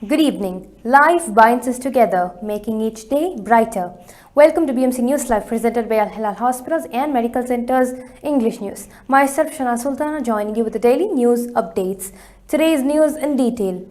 Good evening. Life binds us together, making each day brighter. Welcome to BMC News Live, presented by Al Hilal Hospitals and Medical Centers English News. Myself, Shana Sultana, joining you with the daily news updates. Today's news in detail.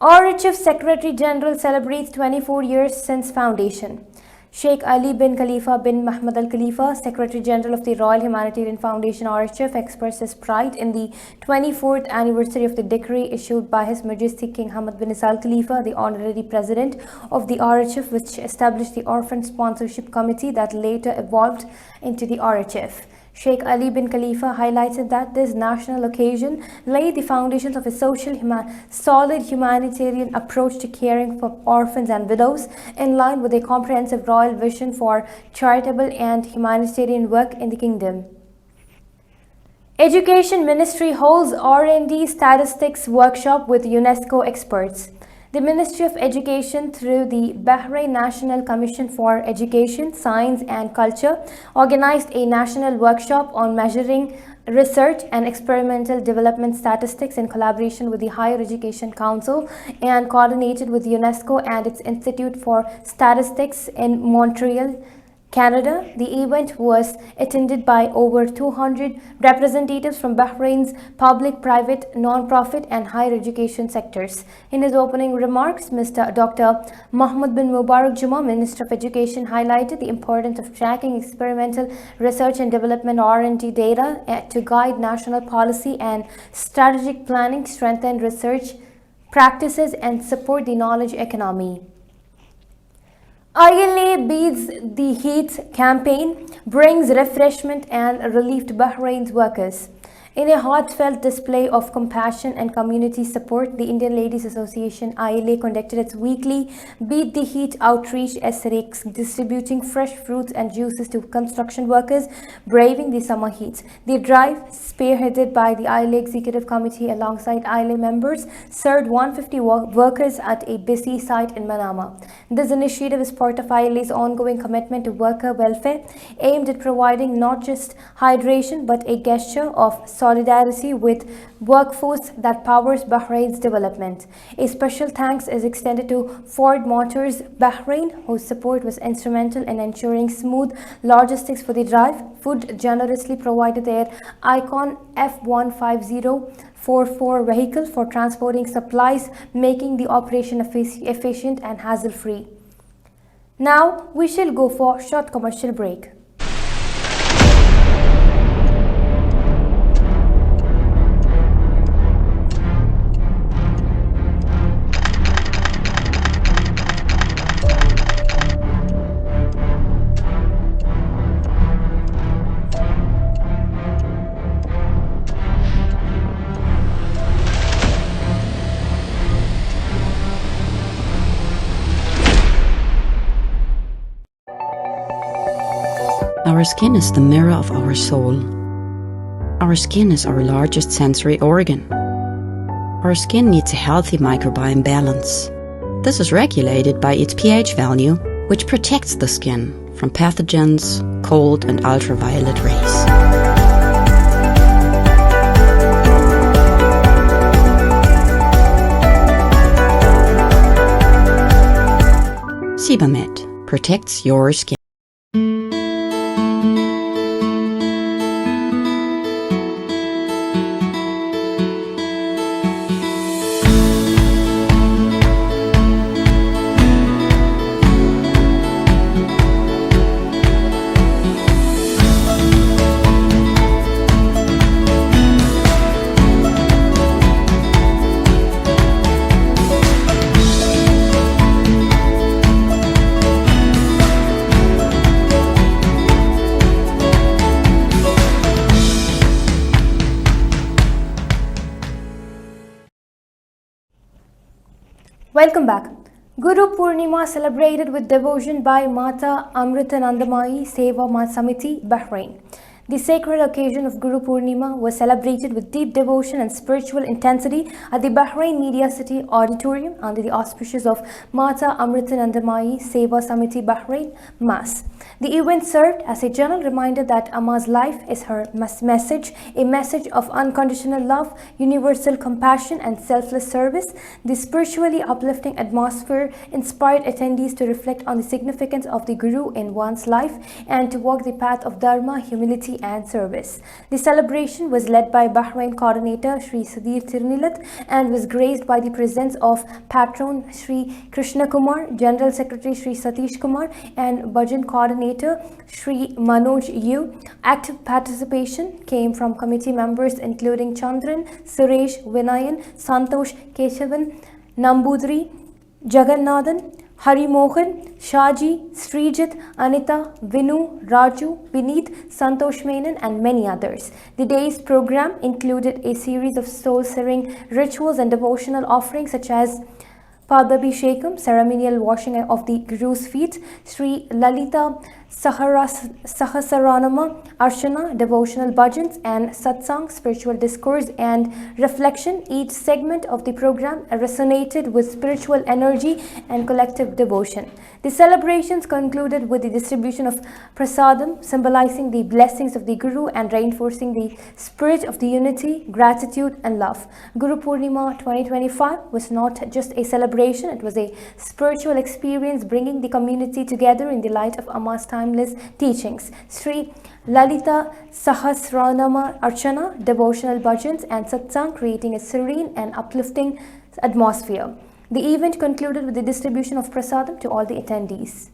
RHF Secretary General celebrates 24 years since foundation. Sheikh Ali bin Khalifa bin Mohammed Al Khalifa, Secretary General of the Royal Humanitarian Foundation RHF, expresses pride in the 24th anniversary of the decree issued by His Majesty King Hamad bin Isa Al Khalifa, the Honorary President of the RHF, which established the Orphan Sponsorship Committee that later evolved into the RHF. Sheikh Ali bin Khalifa highlighted that this national occasion laid the foundations of a solid humanitarian approach to caring for orphans and widows, in line with a comprehensive royal vision for charitable and humanitarian work in the kingdom. Education Ministry holds R&D statistics workshop with UNESCO experts. The Ministry of Education, through the Bahrain National Commission for Education, Science and Culture, organized a national workshop on measuring research and experimental development statistics in collaboration with the Higher Education Council and coordinated with UNESCO and its Institute for Statistics in Montreal, Canada. The event was attended by over 200 representatives from Bahrain's public, private, non-profit and higher education sectors. In his opening remarks, Dr. Mohammed bin Mubarak Juma, Minister of Education, highlighted the importance of tracking experimental research and development R&D data to guide national policy and strategic planning, strengthen research practices and support the knowledge economy. ILA Beats the Heat campaign brings refreshment and relief to Bahrain's workers. In a heartfelt display of compassion and community support, the Indian Ladies Association ILA conducted its weekly Beat the Heat outreach essay, distributing fresh fruits and juices to construction workers braving the summer heat. The drive, spearheaded by the ILA Executive Committee alongside ILA members, served 150 workers at a busy site in Manama. This initiative is part of ILA's ongoing commitment to worker welfare, aimed at providing not just hydration but a gesture of solidarity with workforce that powers Bahrain's development. A special thanks is extended to Ford Motors Bahrain, whose support was instrumental in ensuring smooth logistics for the drive. Ford generously provided their Icon F15044 vehicle for transporting supplies, making the operation efficient and hassle-free. Now we shall go for a short commercial break. Our skin is the mirror of our soul. Our skin is our largest sensory organ. Our skin needs a healthy microbiome balance. This is regulated by its pH value, which protects the skin from pathogens, cold and ultraviolet rays. Sebamed protects your skin. Welcome back. Guru Purnima celebrated with devotion by Mata Amritanandamayi Seva Samiti, Bahrain. The sacred occasion of Guru Purnima was celebrated with deep devotion and spiritual intensity at the Bahrain Media City Auditorium under the auspices of Mata Amritanandamayi Seva Samiti Bahrain Mass. The event served as a gentle reminder that Amma's life is her message, a message of unconditional love, universal compassion, and selfless service. The spiritually uplifting atmosphere inspired attendees to reflect on the significance of the Guru in one's life and to walk the path of Dharma, humility, and service. The celebration was led by Bahrain coordinator Sri Sudhir Tirunilat and was graced by the presence of patron Sri Krishna Kumar, General Secretary Sri Satish Kumar, and Bhajan coordinator Sri Manoj Yu. Active participation came from committee members including Chandran, Suresh, Vinayan, Santosh, Keshavan, Nambudri, Jagannathan, Hari Mohan, Shaji, Srijit, Anita, Vinu, Raju, Vineet, Santosh Menon, and many others. The day's program included a series of soul-stirring rituals and devotional offerings such as Padabhishekam, ceremonial washing of the Guru's feet, Sri Lalita Sahasaranama, Archana, devotional bhajans, and satsang, spiritual discourse and reflection. Each segment of the program resonated with spiritual energy and collective devotion. The celebrations concluded with the distribution of prasadam, symbolizing the blessings of the Guru and reinforcing the spirit of the unity, gratitude, and love. Guru Purnima 2025 was not just a celebration, it was a spiritual experience bringing the community together in the light of Amma's timeless teachings. Sri Lalita Sahasranama Archana, devotional bhajans, and satsang, creating a serene and uplifting atmosphere. The event concluded with the distribution of prasadam to all the attendees.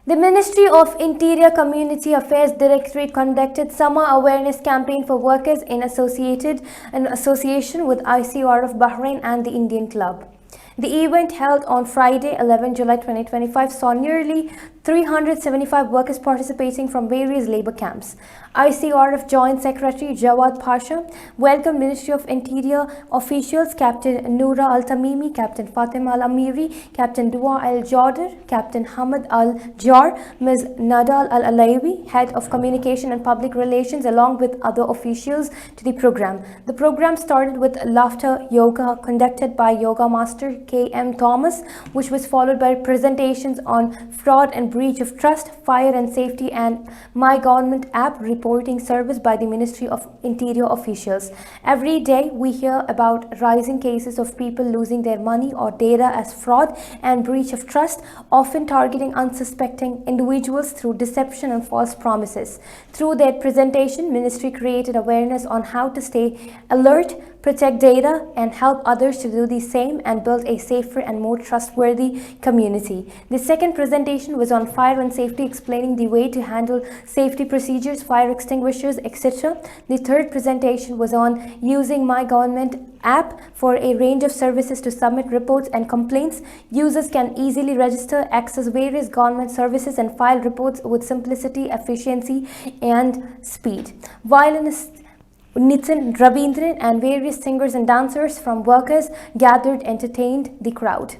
The Ministry of Interior Community Affairs Directorate conducted Summer Awareness Campaign for workers in association with ICRF Bahrain and the Indian Club. The event held on Friday, 11 July 2025 saw nearly 375 workers participating from various labor camps. ICRF Joint Secretary Jawad Pasha welcomed Ministry of Interior officials Captain Noura Al-Tamimi, Captain Fatima Al-Amiri, Captain Dua Al-Jawder, Captain Hamad Al-Jar, Ms. Nadal Al-Alaiwi, Head of Communication and Public Relations, along with other officials to the program. The program started with laughter yoga conducted by Yoga Master K.M. Thomas, which was followed by presentations on fraud and breach of trust, fire and safety, and My Government app reporting service by the Ministry of Interior officials. Every day we hear about rising cases of people losing their money or data as fraud and breach of trust, often targeting unsuspecting individuals through deception and false promises. Through their presentation, Ministry created awareness on how to stay alert, protect data, and help others to do the same and build a safer and more trustworthy community. The second presentation was on fire and safety, explaining the way to handle safety procedures, fire extinguishers, etc. The third presentation was on using My Government app for a range of services to submit reports and complaints. Users can easily register, access various government services, and file reports with simplicity, efficiency, and speed. Violinists Nitin Rabindran and various singers and dancers from workers gathered entertained the crowd.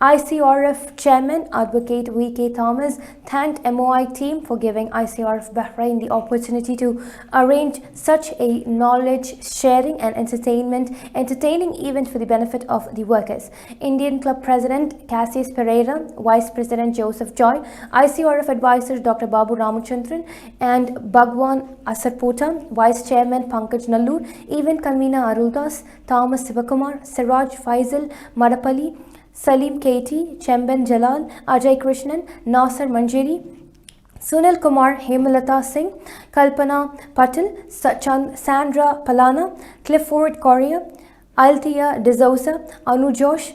ICRF Chairman Advocate V.K. Thomas thanked MOI team for giving ICRF Bahrain the opportunity to arrange such a knowledge-sharing and entertaining event for the benefit of the workers. Indian Club President Cassius Pereira, Vice President Joseph Joy, ICRF advisors Dr. Babu Ramachandran and Bhagwan Asarpota, Vice Chairman Pankaj Nallur, event convener Aruldas, Thomas Sivakumar, Siraj Faisal, Madapalli, Salim Katie, Chemben Jalal, Ajay Krishnan, Nasser Manjeri, Sunil Kumar, Hemalata Singh, Kalpana Patil, Sandra Palana, Clifford Correa, Althea D'Souza, Anu Josh,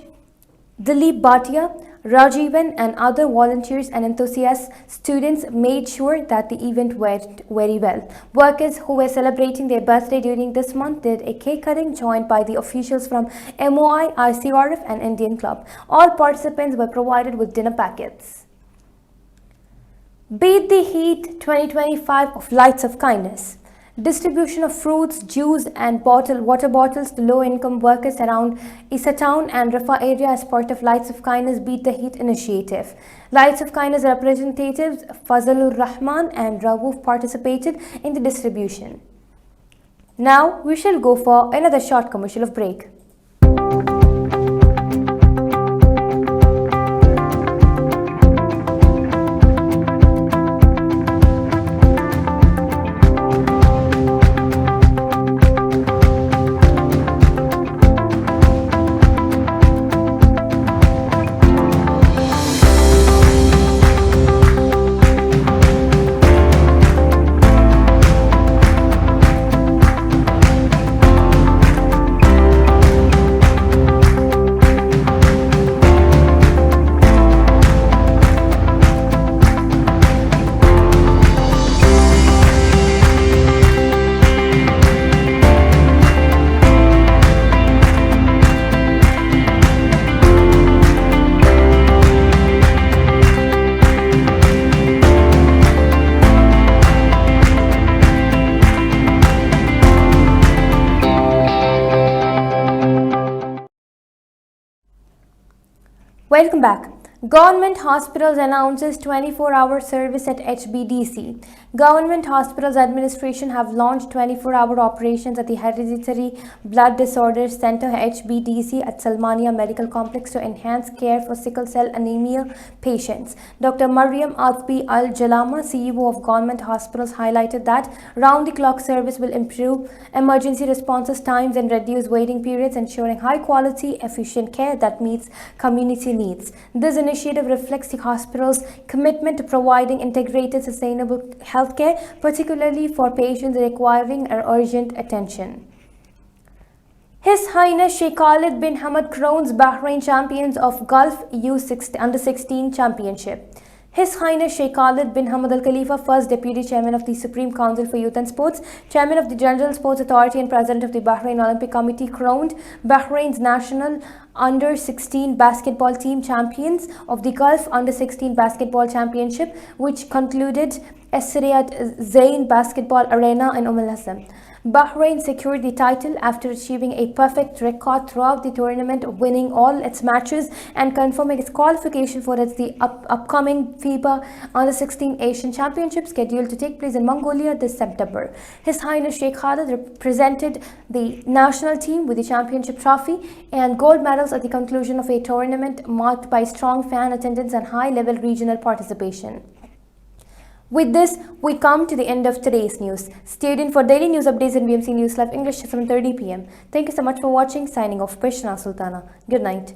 Dilip Bhatia, Rajivan, and other volunteers and enthusiast students made sure that the event went very well. Workers who were celebrating their birthday during this month did a cake cutting joined by the officials from MOI, ICRF, and Indian Club. All participants were provided with dinner packets. Beat the Heat 2025 of Lights of Kindness. Distribution of fruits, juice and water bottles to low-income workers around Isa Town and Rafa area as part of Lights of Kindness Beat the Heat initiative. Lights of Kindness representatives Fazalur Rahman and Rawouf participated in the distribution. Now we shall go for another short commercial of break. Welcome back. Government Hospitals announces 24-hour service at HBDC. Government Hospitals Administration have launched 24-hour operations at the Hereditary Blood Disorders Center HBDC at Salmania Medical Complex to enhance care for sickle cell anemia patients. Dr. Mariam Atbi Al-Jalama, CEO of Government Hospitals, highlighted that round-the-clock service will improve emergency responses times and reduce waiting periods, ensuring high-quality, efficient care that meets community needs. This initiative reflects the hospital's commitment to providing integrated, sustainable healthcare, particularly for patients requiring urgent attention. His Highness Sheikh Khalid bin Hamad crowns Bahrain champions of Gulf Under-16 Championship. His Highness Sheikh Khalid bin Hamad Al Khalifa, first Deputy Chairman of the Supreme Council for Youth and Sports, Chairman of the General Sports Authority and President of the Bahrain Olympic Committee, crowned Bahrain's national Under-16 basketball team champions of the Gulf Under-16 Basketball Championship, which concluded at Zain Basketball Arena in Al Hassan. Bahrain secured the title after achieving a perfect record throughout the tournament, winning all its matches and confirming its qualification for the upcoming FIBA Under-16 Asian Championship scheduled to take place in Mongolia this September. His Highness Sheikh Khalid represented the national team with the championship trophy and gold medals at the conclusion of a tournament marked by strong fan attendance and high-level regional participation. With this, we come to the end of today's news. Stay tuned for daily news updates in BMC News Live English at 7:30 p.m. Thank you so much for watching. Signing off, Purima Sultana. Good night.